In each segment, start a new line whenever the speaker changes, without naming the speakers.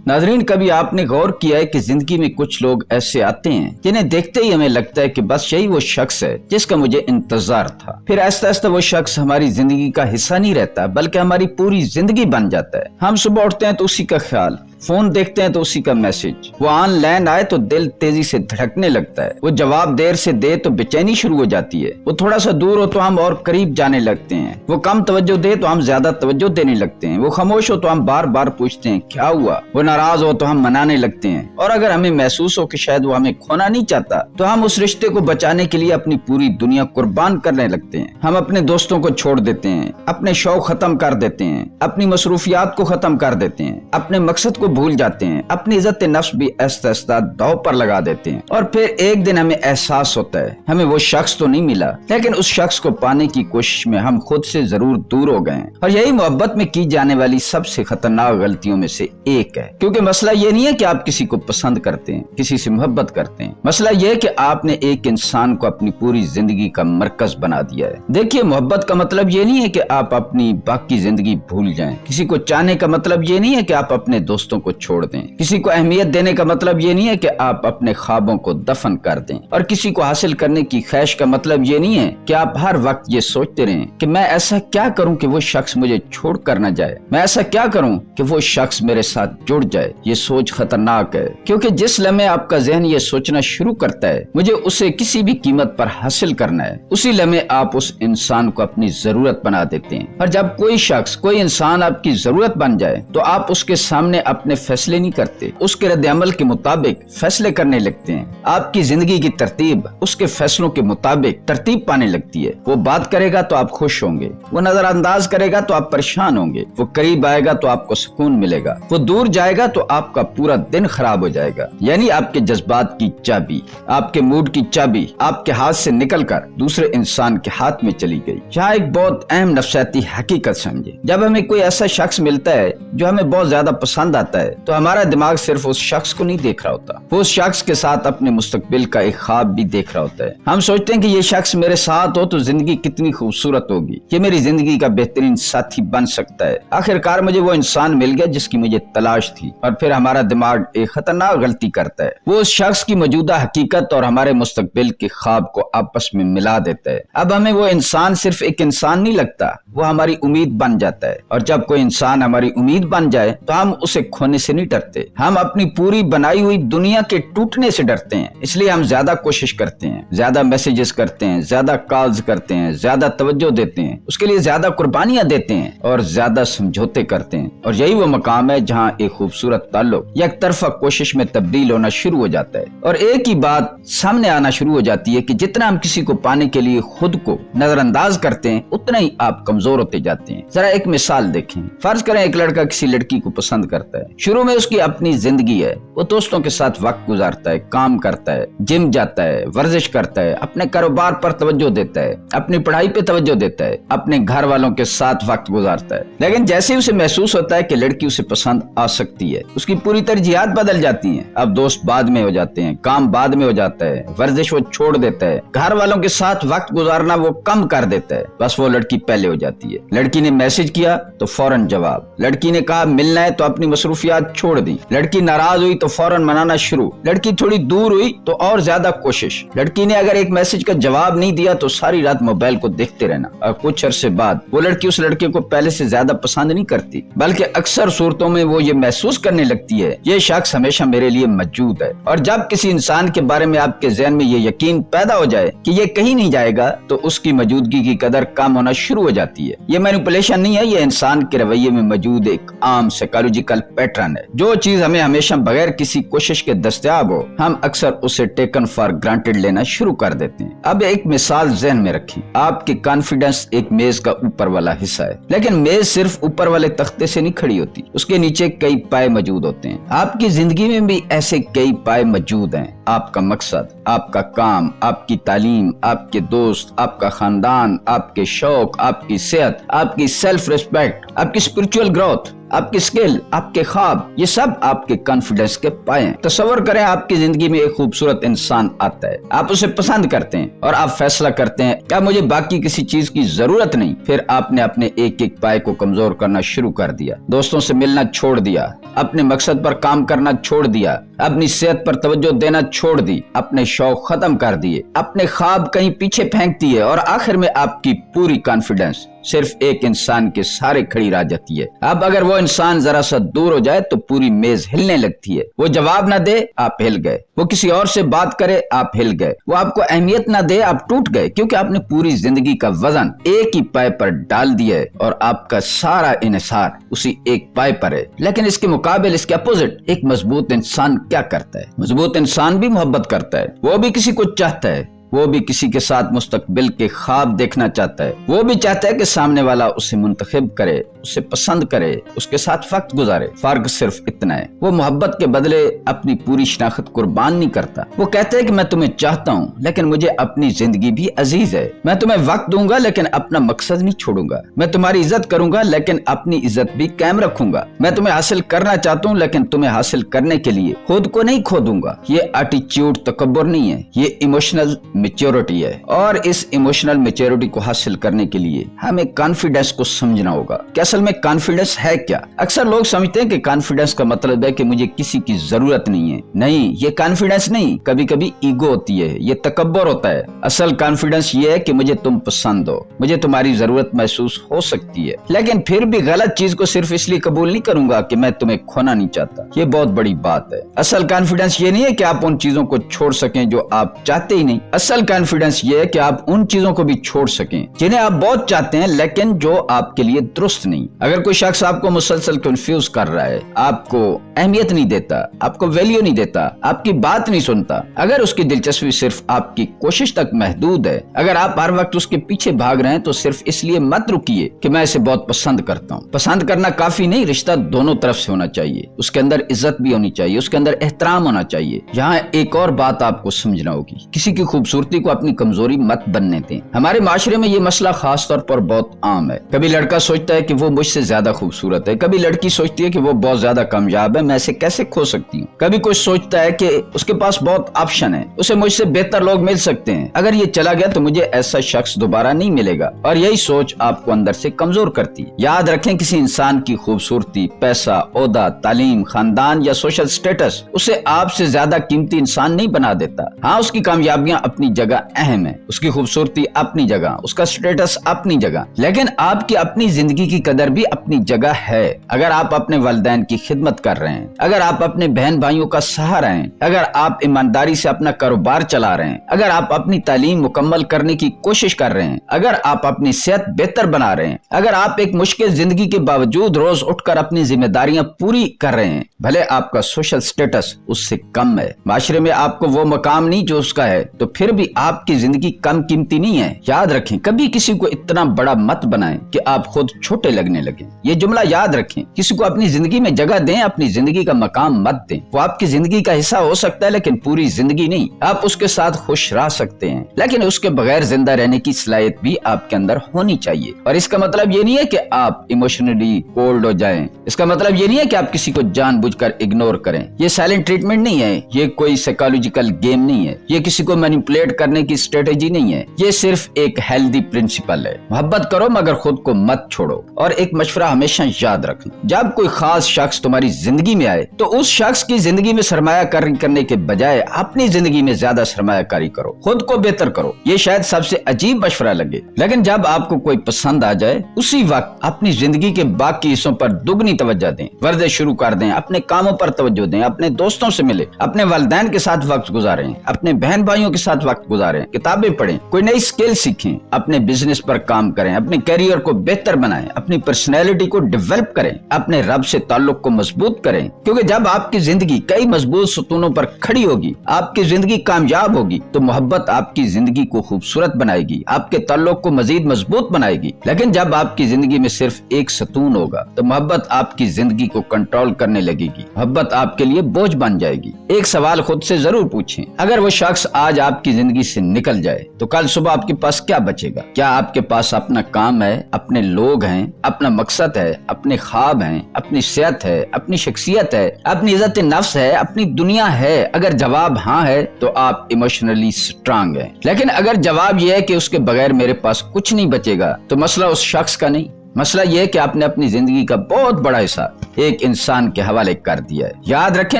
नाज़रीन, कभी आपने गौर किया है कि जिंदगी में कुछ लोग ऐसे आते हैं जिन्हें देखते ही हमें लगता है कि बस यही वो शख्स है जिसका मुझे इंतजार था। फिर आहिस्ता आहिस्ता वो शख्स हमारी जिंदगी का हिस्सा नहीं रहता बल्कि हमारी पूरी जिंदगी बन जाता है। हम सुबह उठते हैं तो उसी का ख्याल, फोन देखते हैं तो उसी का मैसेज, वो ऑनलाइन आए तो दिल तेजी से धड़कने लगता है, वो जवाब देर से दे तो बेचैनी शुरू हो जाती है, वो थोड़ा सा दूर हो तो हम और करीब जाने लगते हैं, वो कम तवज्जो दे तो हम ज्यादा तवज्जो देने लगते हैं, वो खामोश हो तो हम बार बार पूछते हैं क्या हुआ, वो नाराज हो तो हम मनाने लगते हैं, और अगर हमें महसूस हो कि शायद वो हमें खोना नहीं चाहता तो हम उस रिश्ते को बचाने के लिए अपनी पूरी दुनिया कुर्बान करने लगते हैं। हम अपने दोस्तों को छोड़ देते हैं, अपने शौक खत्म कर देते हैं, अपनी मसरूफियात को खत्म कर देते हैं, अपने मकसद को भूल जाते हैं, अपनी इज्जत नफ्स भी आहिस्ता आहिस्ता दांव पर लगा देते हैं। और फिर एक दिन हमें एहसास होता है हमें वो शख्स तो नहीं मिला, लेकिन उस शख्स को पाने की कोशिश में हम खुद से जरूर दूर हो गए। और यही मोहब्बत में की जाने वाली सबसे खतरनाक गलतियों में से एक है, क्योंकि मसला ये नहीं है कि आप किसी को पसंद करते हैं, किसी से मोहब्बत करते हैं, मसला ये है कि आपने एक इंसान को अपनी पूरी जिंदगी का मरकज बना दिया है। देखिए, मोहब्बत का मतलब ये नहीं है कि आप अपनी बाकी जिंदगी भूल जाएं, किसी को चाहने का मतलब ये नहीं है कि आप अपने दोस्तों को छोड़ दें, किसी को अहमियत देने का मतलब ये नहीं है कि आप अपने ख्वाबों को दफन कर दें, और किसी को हासिल करने की ख्वाहिश का मतलब ये नहीं है कि आप हर वक्त ये सोचते रहें कि मैं ऐसा क्या करूं कि वो शख्स मुझे छोड़ कर न जाए, मैं ऐसा क्या करूं कि वो शख्स मेरे साथ जुड़ जाए। ये सोच खतरनाक है, क्योंकि जिस लम्हे आपका जहन ये सोचना शुरू करता है मुझे उसे किसी भी कीमत पर हासिल करना है, उसी लम्हे आप उस इंसान को अपनी जरूरत बना देते हैं। और जब कोई शख्स, कोई इंसान आपकी जरूरत बन जाए तो आप उसके सामने अपने फैसले नहीं करते, उसके रद्द अमल के मुताबिक फैसले करने लगते हैं। आपकी जिंदगी की तरतीब उसके फैसलों के मुताबिक तरतीब पाने लगती है। वो बात करेगा तो आप खुश होंगे, वो नजरअंदाज करेगा तो आप परेशान होंगे, वो करीब आएगा तो आपको सुकून मिलेगा, वो दूर जाएगा तो आपका पूरा दिन खराब हो जाएगा। यानी आपके जज्बात की चाबी, आपके मूड की चाबी आपके हाथ से निकलकर दूसरे इंसान के हाथ में चली गई। यहाँ एक बहुत अहम नफ्सियाती हकीकत समझे, जब हमें कोई ऐसा शख्स मिलता है जो हमें बहुत ज्यादा पसंद आता है तो हमारा दिमाग सिर्फ उस शख्स को नहीं देख रहा होता, वो उस शख्स के साथ अपने मुस्तकबिल का एक ख्वाब भी देख रहा होता है। हम सोचते हैं कि ये शख्स मेरे साथ हो तो जिंदगी कितनी खूबसूरत होगी, ये मेरी जिंदगी का बेहतरीन साथी बन सकता है, आखिरकार मुझे वो इंसान मिल गया जिसकी मुझे तलाश थी। और फिर हमारा दिमाग एक खतरनाक गलती करता है, वो उस शख्स की मौजूदा हकीकत और हमारे मुस्तकबिल के ख्वाब को आपस में मिला देता है। अब हमें वो इंसान सिर्फ एक इंसान नहीं लगता, वो हमारी उम्मीद बन जाता है। और जब कोई इंसान हमारी उम्मीद बन जाए तो हम उसे खोने से नहीं डरते, हम अपनी पूरी बनाई हुई दुनिया के टूटने से डरते हैं। इसलिए हम ज्यादा कोशिश करते हैं, ज्यादा मैसेजेस करते हैं, ज्यादा कॉल्स करते हैं, ज्यादा तवज्जो देते हैं, उसके लिए ज्यादा कुर्बानियां देते हैं और ज्यादा समझौते करते हैं। और यही वो मकाम है जहां एक खूबसूरत ताल्लुक एक तरफा कोशिश में तब्दील होना शुरू हो जाता है। और एक ही बात सामने आना शुरू हो जाती है कि जितना हम किसी को पाने के लिए खुद को नजरअंदाज करते हैं उतना ही आप कमजोर होते जाते हैं। जरा एक मिसाल देखें, फर्ज करें एक लड़का किसी लड़की को पसंद करता है, शुरू में उसकी अपनी जिंदगी है, वो दोस्तों के साथ वक्त गुजारता है, काम करता है, जिम जाता है, वर्जिश करता है, अपने कारोबार पर तवज्जो देता है, अपनी पढ़ाई पे तवज्जो देता है, अपने घर वालों के साथ वक्त गुजारता है। लेकिन जैसे ही उसे महसूस होता है कि लड़की उसे पसंद आ सकती है, उसकी पूरी तरजीहात बदल जाती हैं। अब दोस्त बाद में हो जाते हैं, काम बाद में हो जाता है, वर्जिश वो छोड़ देता है, घर वालों के साथ वक्त गुजारना वो कम कर देता है, बस वो लड़की पहले हो जाती है। लड़की ने मैसेज किया तो फौरन जवाब, लड़की ने कहा मिलना है तो अपनी मसरूफियात छोड़ दी, लड़की नाराज हुई तो फौरन मनाना शुरू, लड़की थोड़ी दूर हुई तो और ज्यादा कोशिश, लड़की ने अगर एक मैसेज का जवाब नहीं दिया तो सारी रात मोबाइल को देखते रहना। और कुछ अरसे बाद वो लड़की उस लड़के को पहले से ज्यादा पसंद नहीं करती, बल्कि अक्सर सूरतों में वो ये महसूस करने लगती है ये शख्स हमेशा मेरे लिए मौजूद है। और जब किसी इंसान के बारे में आपके ज़हन में ये यकीन पैदा हो जाए कि ये कहीं नहीं जाएगा तो उसकी मौजूदगी की कदर कम होना शुरू हो जाती है। ये मैनिपुलेशन नहीं है, ये इंसान के रवैये में मौजूद एक आम साइकोलॉजिकल पैटर्न है। जो चीज हमें हमेशा बगैर किसी कोशिश के दस्तयाब हो हम अक्सर उसे टेकन फॉर ग्रांटेड लेना शुरू कर देते हैं। अब एक मिसाल ज़हन में रखें, आपकी कॉन्फिडेंस एक मेज का ऊपर वाला हिस्सा है, लेकिन मेज सिर्फ ऊपर वाले तख्ते से नहीं खड़ी होती, उसके नीचे कई पाए मौजूद होते हैं। आपकी जिंदगी में भी ऐसे कई पाए मौजूद हैं, आपका मकसद, आपका काम, आपकी तालीम, आपके दोस्त, आपका खानदान, आपके शौक, आपकी सेहत, आपकी सेल्फ रिस्पेक्ट, आपकी स्पिरिचुअल ग्रोथ, आपकी स्किल, आपके ख्वाब, ये सब आपके कॉन्फिडेंस के पाए हैं। तसव्वुर करें आपकी जिंदगी में एक खूबसूरत इंसान आता है, आप उसे पसंद करते हैं और आप फैसला करते हैं क्या मुझे बाकी किसी चीज की जरूरत नहीं। फिर आपने अपने एक एक पाए को कमजोर करना शुरू कर दिया, दोस्तों से मिलना छोड़ दिया, अपने मकसद पर काम करना छोड़ दिया, अपनी सेहत पर तवज्जो देना छोड़ दी, अपने शौक खत्म कर दिए, अपने ख्वाब कहीं पीछे फेंक दिए और आखिर में आपकी पूरी कॉन्फिडेंस सिर्फ एक इंसान के सहारे खड़ी रह जाती है। अब अगर वो इंसान जरा सा दूर हो जाए तो पूरी मेज हिलने लगती है। वो जवाब ना दे, आप हिल गए। वो किसी और से बात करे, आप हिल गए। वो आपको अहमियत ना दे, आप टूट गए, क्योंकि आपने पूरी जिंदगी का वजन एक ही पाए पर डाल दिया है और आपका सारा इन्हिसार उसी एक पाए पर है। लेकिन इसके मुकाबले, इसके अपोजिट, एक मजबूत इंसान क्या करता है? मजबूत इंसान भी मोहब्बत करता है, वो भी किसी को चाहता है, वो भी किसी के साथ मुस्तकबिल के ख्वाब देखना चाहता है, वो भी चाहता है कि सामने वाला उसे मुंतखब करे, उसे पसंद करे, उसके साथ वक्त गुजारे। फर्क सिर्फ इतना है, वो मोहब्बत के बदले अपनी पूरी शनाख्त कुर्बान नहीं करता। वो कहता है कि मैं तुम्हें चाहता हूँ लेकिन मुझे अपनी जिंदगी भी अजीज है, मैं तुम्हें वक्त दूंगा लेकिन अपना मकसद नहीं छोड़ूंगा, मैं तुम्हारी इज्जत करूंगा लेकिन अपनी इज्जत भी कायम रखूंगा, मैं तुम्हें हासिल करना चाहता हूँ लेकिन तुम्हें हासिल करने के लिए खुद को नहीं खो दूंगा। ये एटीट्यूड तकब्बुर नहीं है, ये इमोशनल मैच्योरिटी है। और इस इमोशनल मैच्योरिटी को हासिल करने के लिए हमें कॉन्फिडेंस को समझना होगा कि असल में कॉन्फिडेंस है क्या। अक्सर लोग समझते हैं कि कॉन्फिडेंस का मतलब है कि मुझे किसी की जरूरत नहीं है। नहीं, ये कॉन्फिडेंस नहीं, कभी कभी ईगो होती है, ये तकब्बुर होता है। असल कॉन्फिडेंस ये है कि मुझे तुम पसंद हो, मुझे तुम्हारी जरूरत महसूस हो सकती है, लेकिन फिर भी गलत चीज को सिर्फ इसलिए कबूल नहीं करूंगा कि मैं तुम्हें खोना नहीं चाहता। ये बहुत बड़ी बात है। असल कॉन्फिडेंस ये नहीं है कि आप उन चीजों को छोड़ सकें जो आप चाहते ही नहीं। असल कॉन्फिडेंस ये है कि आप उन चीजों को भी छोड़ सकें जिन्हें आप बहुत चाहते हैं लेकिन जो आपके लिए दुरुस्त नहीं। अगर कोई शख्स आपको मुसलसल कंफ्यूज कर रहा है, आपको अहमियत नहीं देता, आपको वैल्यू नहीं देता, आपकी बात नहीं सुनता, अगर उसकी दिलचस्पी सिर्फ आपकी कोशिश तक महदूद है, अगर आप हर वक्त उसके पीछे भाग रहे हैं, तो सिर्फ इसलिए मत रुकिए कि मैं इसे बहुत पसंद करता हूँ। पसंद करना काफी नहीं, रिश्ता दोनों तरफ से होना चाहिए, उसके अंदर इज्जत भी होनी चाहिए, उसके अंदर एहतराम होना चाहिए। यहाँ एक और बात आपको समझना होगी, किसी की खूबसूरती को अपनी कमजोरी मत बनने दें। हमारे माशरे में ये मसला खास तौर पर बहुत आम है। कभी लड़का सोचता है कि वो मुझसे ज्यादा खूबसूरत है, कभी लड़की सोचती है कि वो बहुत ज्यादा कामयाब है, मैं इसे कैसे खो सकती हूँ। कभी कोई सोचता है कि उसके पास बहुत ऑप्शन है, उसे मुझसे बेहतर लोग मिल सकते हैं, अगर ये चला गया तो मुझे ऐसा शख्स दोबारा नहीं मिलेगा। और यही सोच आपको अंदर से कमजोर करती है। याद रखें, किसी इंसान की खूबसूरती, पैसा, ओहदा, तालीम, खानदान या सोशल स्टेटस उसे आपसे ज्यादा कीमती इंसान नहीं बना देता। हाँ, उसकी कामयाबियां अपनी जगह अहम है, उसकी खूबसूरती अपनी जगह, उसका स्टेटस अपनी जगह, लेकिन आपकी अपनी जिंदगी की कदर भी अपनी जगह है। अगर आप अपने वालिदैन की खिदमत कर रहे हैं, अगर आप अपने बहन भाइयों का सहारा हैं, अगर आप ईमानदारी से अपना कारोबार चला रहे हैं, अगर आप अपनी तालीम मुकम्मल करने की कोशिश कर रहे हैं, अगर आप अपनी सेहत बेहतर बना रहे हैं, अगर आप एक मुश्किल जिंदगी के बावजूद रोज उठकर अपनी जिम्मेदारियां पूरी कर रहे हैं, भले आपका सोशल स्टेटस उससे कम है, माशरे में आपको वो मकाम नहीं जो उसका है, तो फिर भी आपकी जिंदगी कम कीमती नहीं है। याद रखें, कभी किसी को इतना बड़ा मत बनाएं कि आप खुद छोटे लगने लगे। ये जुमला याद रखें, किसी को अपनी जिंदगी में जगह दें, अपनी जिंदगी का मकाम मत दें। वो आपकी जिंदगी का हिस्सा हो सकता है लेकिन पूरी जिंदगी नहीं। आप उसके साथ खुश रह सकते हैं लेकिन उसके बगैर जिंदा रहने की सलाहियत भी आपके अंदर होनी चाहिए। और इसका मतलब ये नहीं है कि आप इमोशनली कोल्ड हो जाएं। इसका मतलब ये नहीं है कि आप किसी को जानबूझकर इग्नोर करें। ये साइलेंट ट्रीटमेंट नहीं है, ये कोई साइकोलॉजिकल गेम नहीं है, ये किसी को मैनिपुलेट करने की स्ट्रेटेजी नहीं है, ये सिर्फ एक हेल्दी प्रिंसिपल है। मोहब्बत करो मगर खुद को मत छोड़ो। और एक मशवरा हमेशा याद रखना, जब कोई खास शख्स तुम्हारी जिंदगी में आए तो उस शख्स की जिंदगी में सरमायाकारी करने के बजाय अपनी जिंदगी में ज्यादा सरमायाकारी करो, खुद को बेहतर करो। ये शायद सबसे अजीब मशवरा लगे, लेकिन जब आपको कोई पसंद आ जाए उसी वक्त अपनी जिंदगी के बाकी हिस्सों पर दुगनी तवज्जो दें, वर्जिश शुरू कर दें, अपने कामों पर तवज्जो दें, अपने दोस्तों से मिले, अपने वालिदैन के साथ वक्त गुजारें, अपने बहन भाइयों के साथ वक्त गुजारें, किताबें पढ़ें, कोई नई स्किल सीखें, अपने बिजनेस पर काम करें, अपने कैरियर को बेहतर बनाएं, अपनी पर्सनैलिटी को डेवलप करें, अपने रब से ताल्लुक को मजबूत करें। क्योंकि जब आपकी जिंदगी कई मजबूत सतूनों पर खड़ी होगी, आपकी जिंदगी कामयाब होगी, तो मोहब्बत आपकी जिंदगी को खूबसूरत बनाएगी, आपके ताल्लुक को मजीद मजबूत बनाएगी। लेकिन जब आपकी जिंदगी में सिर्फ एक सतून होगा तो मोहब्बत आपकी जिंदगी को कंट्रोल करने लगेगी, मोहब्बत आपके लिए बोझ बन जाएगी। एक सवाल खुद से जरूर पूछें, अगर वो शख्स आज आपकी जिंदगी से निकल जाए तो कल सुबह आपके पास क्या बचेगा? क्या आपके पास अपना काम है, अपने लोग हैं, अपना मकसद है, अपने ख्वाब हैं, अपनी सेहत है, अपनी शख्सियत है, अपनी इज्जत नफ्स है, अपनी दुनिया है? अगर जवाब हाँ है तो आप इमोशनली स्ट्रांग हैं। लेकिन अगर जवाब यह है कि उसके बगैर मेरे पास कुछ नहीं बचेगा, तो मसला उस शख्स का नहीं, مسئلہ یہ ہے کہ آپ نے اپنی زندگی کا بہت بڑا حصہ ایک انسان کے حوالے کر دیا ہے۔ یاد رکھیں،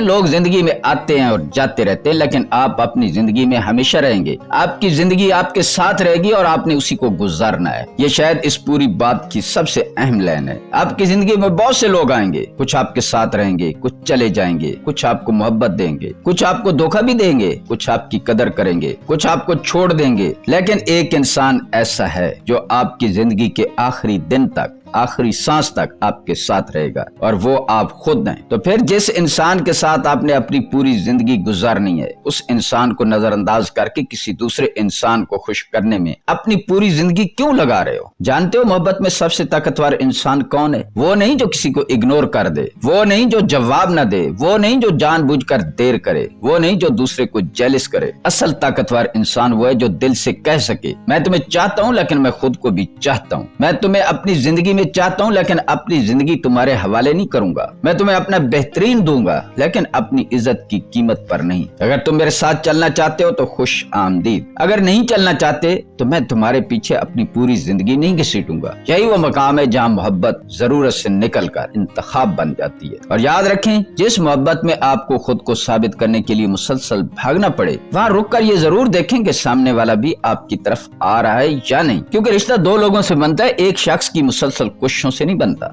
لوگ زندگی میں آتے ہیں اور جاتے رہتے ہیں، لیکن آپ اپنی زندگی میں ہمیشہ رہیں گے۔ آپ کی زندگی آپ کے ساتھ رہے گی اور آپ نے اسی کو گزارنا ہے۔ یہ شاید اس پوری بات کی سب سے اہم لائن ہے۔ آپ کی زندگی میں بہت سے لوگ آئیں گے، کچھ آپ کے ساتھ رہیں گے، کچھ چلے جائیں گے، کچھ آپ کو محبت دیں گے، کچھ آپ کو دھوکہ بھی دیں گے، کچھ آپ کی قدر کریں گے، کچھ آپ کو چھوڑ دیں گے، لیکن ایک انسان ایسا ہے جو آپ کی زندگی کے آخری دن تک، آخری سانس تک آپ کے ساتھ رہے گا، اور وہ آپ خود ہیں۔ تو پھر جس انسان کے ساتھ آپ نے اپنی پوری زندگی گزارنی ہے، اس انسان کو نظر انداز کر کے کسی دوسرے انسان کو خوش کرنے میں اپنی پوری زندگی کیوں لگا رہے ہو؟ جانتے ہو محبت میں سب سے طاقتور انسان کون ہے؟ وہ نہیں جو کسی کو اگنور کر دے، وہ نہیں جو جواب نہ دے، وہ نہیں جو جان بوجھ کر دیر کرے، وہ نہیں جو دوسرے کو جیلس کرے۔ اصل طاقتور انسان وہ ہے جو دل سے کہہ سکے، میں تمہیں چاہتا ہوں لیکن میں خود کو بھی چاہتا ہوں، میں تمہیں اپنی زندگی میں چاہتا ہوں لیکن اپنی زندگی تمہارے حوالے نہیں کروں گا، میں تمہیں اپنا بہترین دوں گا لیکن اپنی عزت کی قیمت پر نہیں۔ اگر تم میرے ساتھ چلنا چاہتے ہو تو خوش آمدید، اگر نہیں چلنا چاہتے تو میں تمہارے پیچھے اپنی پوری زندگی نہیں گھسیٹوں گا۔ یہی وہ مقام ہے جہاں محبت ضرورت سے نکل کر انتخاب بن جاتی ہے۔ اور یاد رکھیں، جس محبت میں آپ کو خود کو ثابت کرنے کے لیے مسلسل بھاگنا پڑے، وہاں رک کر یہ ضرور دیکھیں کہ سامنے والا بھی آپ کی طرف آ رہا ہے یا نہیں، کیونکہ رشتہ دو لوگوں سے بنتا ہے، ایک شخص کی مسلسل کوششوں سے نہیں بنتا۔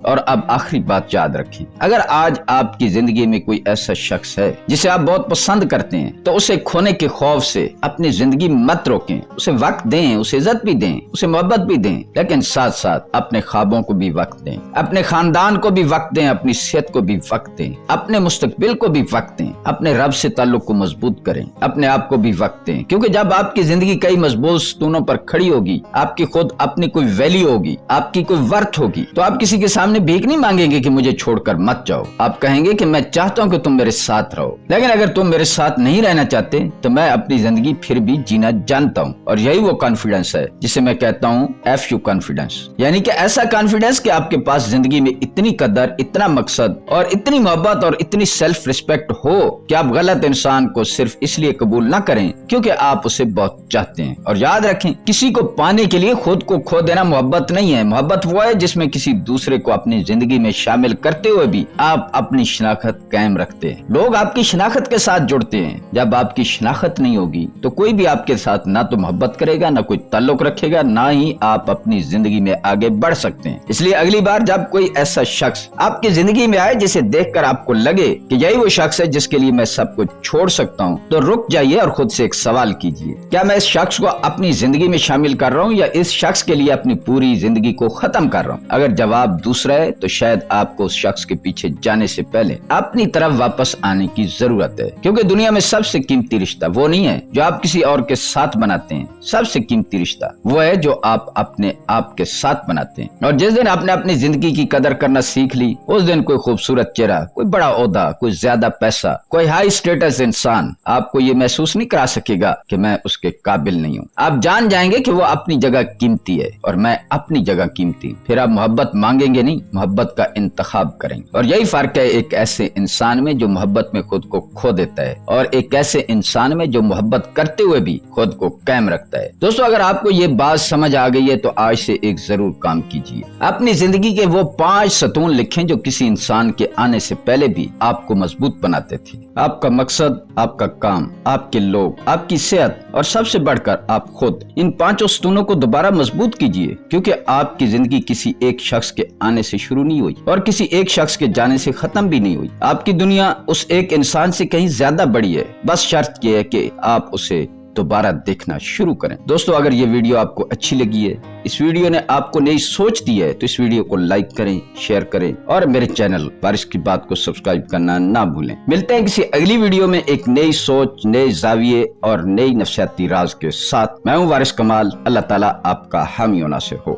اور اب آخری بات یاد رکھیں، اگر آج آپ کی زندگی میں کوئی ایسا شخص ہے جسے آپ بہت پسند کرتے ہیں تو اسے کھونے کے خوف سے اپنی زندگی مت روکیں، اسے وقت دیں، اسے عزت بھی دیں، اسے محبت بھی دیں، لیکن ساتھ ساتھ اپنے خوابوں کو بھی وقت دیں، اپنے خاندان کو بھی وقت دیں، اپنی صحت کو بھی وقت دیں، اپنے مستقبل کو بھی وقت دیں، اپنے رب سے تعلق کو مضبوط کریں، اپنے آپ کو بھی وقت دیں، کیونکہ جب آپ کی زندگی کئی مضبوط ستونوں پر کھڑی ہوگی، آپ کی خود اپنی کوئی ویلیو ہوگی، آپ کی کوئی ورتھ ہوگی، تو آپ کسی کے سامنے بھیک نہیں مانگیں گے کہ مجھے چھوڑ کر مت جاؤ، آپ کہیں گے کہ میں چاہتا ہوں کہ تم میرے ساتھ رہو، لیکن اگر تم میرے ساتھ نہیں رہنا چاہتے تو میں اپنی زندگی پھر بھی جینا جانتا ہوں۔ اور یہی وہ کانفیڈنس ہے جسے میں کہتا ہوں FU کانفیڈنس، یعنی کہ ایسا کانفیڈنس کہ آپ کے پاس زندگی میں اتنی قدر، اتنا مقصد اور اتنی محبت اور اتنی سیلف ریسپیکٹ ہو کہ آپ غلط انسان کو صرف اس لیے قبول نہ کریں کیونکہ آپ اسے بہت چاہتے ہیں۔ اور یاد رکھیں، کسی کو پانے کے لیے خود کو کھو دینا محبت نہیں ہے۔ محبت وہ ہے جس میں کسی دوسرے کو اپنی زندگی میں شامل کرتے ہوئے بھی آپ اپنی شناخت قائم رکھتے ہیں۔ لوگ آپ کی شناخت کے ساتھ جڑتے ہیں، جب آپ کی شناخت نہیں ہوگی تو کوئی بھی آپ کے ساتھ نہ تو محبت کرے گا، نہ کوئی تعلق رکھے گا، نہ ہی آپ اپنی زندگی میں آگے بڑھ سکتے ہیں۔ اس لیے اگلی بار جب کوئی ایسا شخص آپ کی زندگی میں آئے جسے دیکھ کر آپ کو لگے کہ یہی وہ شخص ہے جس کے لیے میں سب کچھ چھوڑ سکتا ہوں، تو رک جائیے اور خود سے ایک سوال کیجیے، کیا میں اس شخص کو اپنی زندگی میں شامل کر رہا ہوں یا اس شخص کے لیے اپنی پوری زندگی کو ختم کر رہا ہوں؟ اگر جواب دوسرا ہے تو شاید آپ کو اس شخص کے پیچھے جانے سے پہلے اپنی طرف واپس آنے کی ضرورت ہے، کیونکہ دنیا میں سب سے قیمتی رشتہ وہ نہیں ہے جو آپ کسی اور کے ساتھ بناتے ہیں، سب سے قیمتی رشتہ وہ ہے جو آپ اپنے آپ کے ساتھ بناتے ہیں۔ اور جس دن آپ نے اپنی زندگی کی قدر کرنا سیکھ لی، اس دن کوئی خوبصورت چہرہ، کوئی بڑا عہدہ، کوئی زیادہ پیسہ، کوئی ہائی سٹیٹس انسان آپ کو یہ محسوس نہیں کرا سکے گا کہ میں اس کے قابل نہیں ہوں۔ آپ جان جائیں گے کہ وہ اپنی جگہ قیمتی ہے اور میں اپنی جگہ قیمتی، پھر آپ محبت مانگیں گے نہیں، محبت کا انتخاب کریں گے۔ اور یہی فرق ہے ایک ایسے انسان میں جو محبت میں خود کو کھو دیتا ہے اور ایک ایسے انسان میں جو محبت کرتے ہوئے بھی خود کو قائم رکھتا ہے۔ دوستو، اگر آپ کو یہ بات سمجھ آ گئی ہے تو آج سے ایک ضرور کام کیجیے، اپنی زندگی کے وہ 5 ستون لکھیں جو کسی انسان کے آنے سے پہلے بھی آپ کو مضبوط بناتے تھے۔ آپ کا مقصد، آپ کا کام، آپ کے لوگ، آپ کی صحت اور سب سے بڑھ کر آپ خود، ان 5 ستونوں کو دوبارہ مضبوط کیجیے، کیونکہ آپ کی زندگی کسی ایک شخص کے آنے سے شروع نہیں ہوئی اور کسی ایک شخص کے جانے سے ختم بھی نہیں ہوئی۔ آپ کی دنیا اس ایک انسان سے کہیں زیادہ بڑی ہے، بس شرط یہ ہے کہ آپ اسے دوبارہ دیکھنا شروع کریں۔ دوستو، اگر یہ ویڈیو آپ کو اچھی لگی ہے، اس ویڈیو نے آپ کو نئی سوچ دی ہے، تو اس ویڈیو کو لائک کریں، شیئر کریں اور میرے چینل وارث کی بات کو سبسکرائب کرنا نہ بھولیں۔ ملتے ہیں کسی اگلی ویڈیو میں ایک نئی سوچ، نئے زاویے اور نئی نفسیاتی راز کے ساتھ۔ میں ہوں وارث کمال۔ اللہ تعالیٰ آپ کا حامی و ناصر ہو۔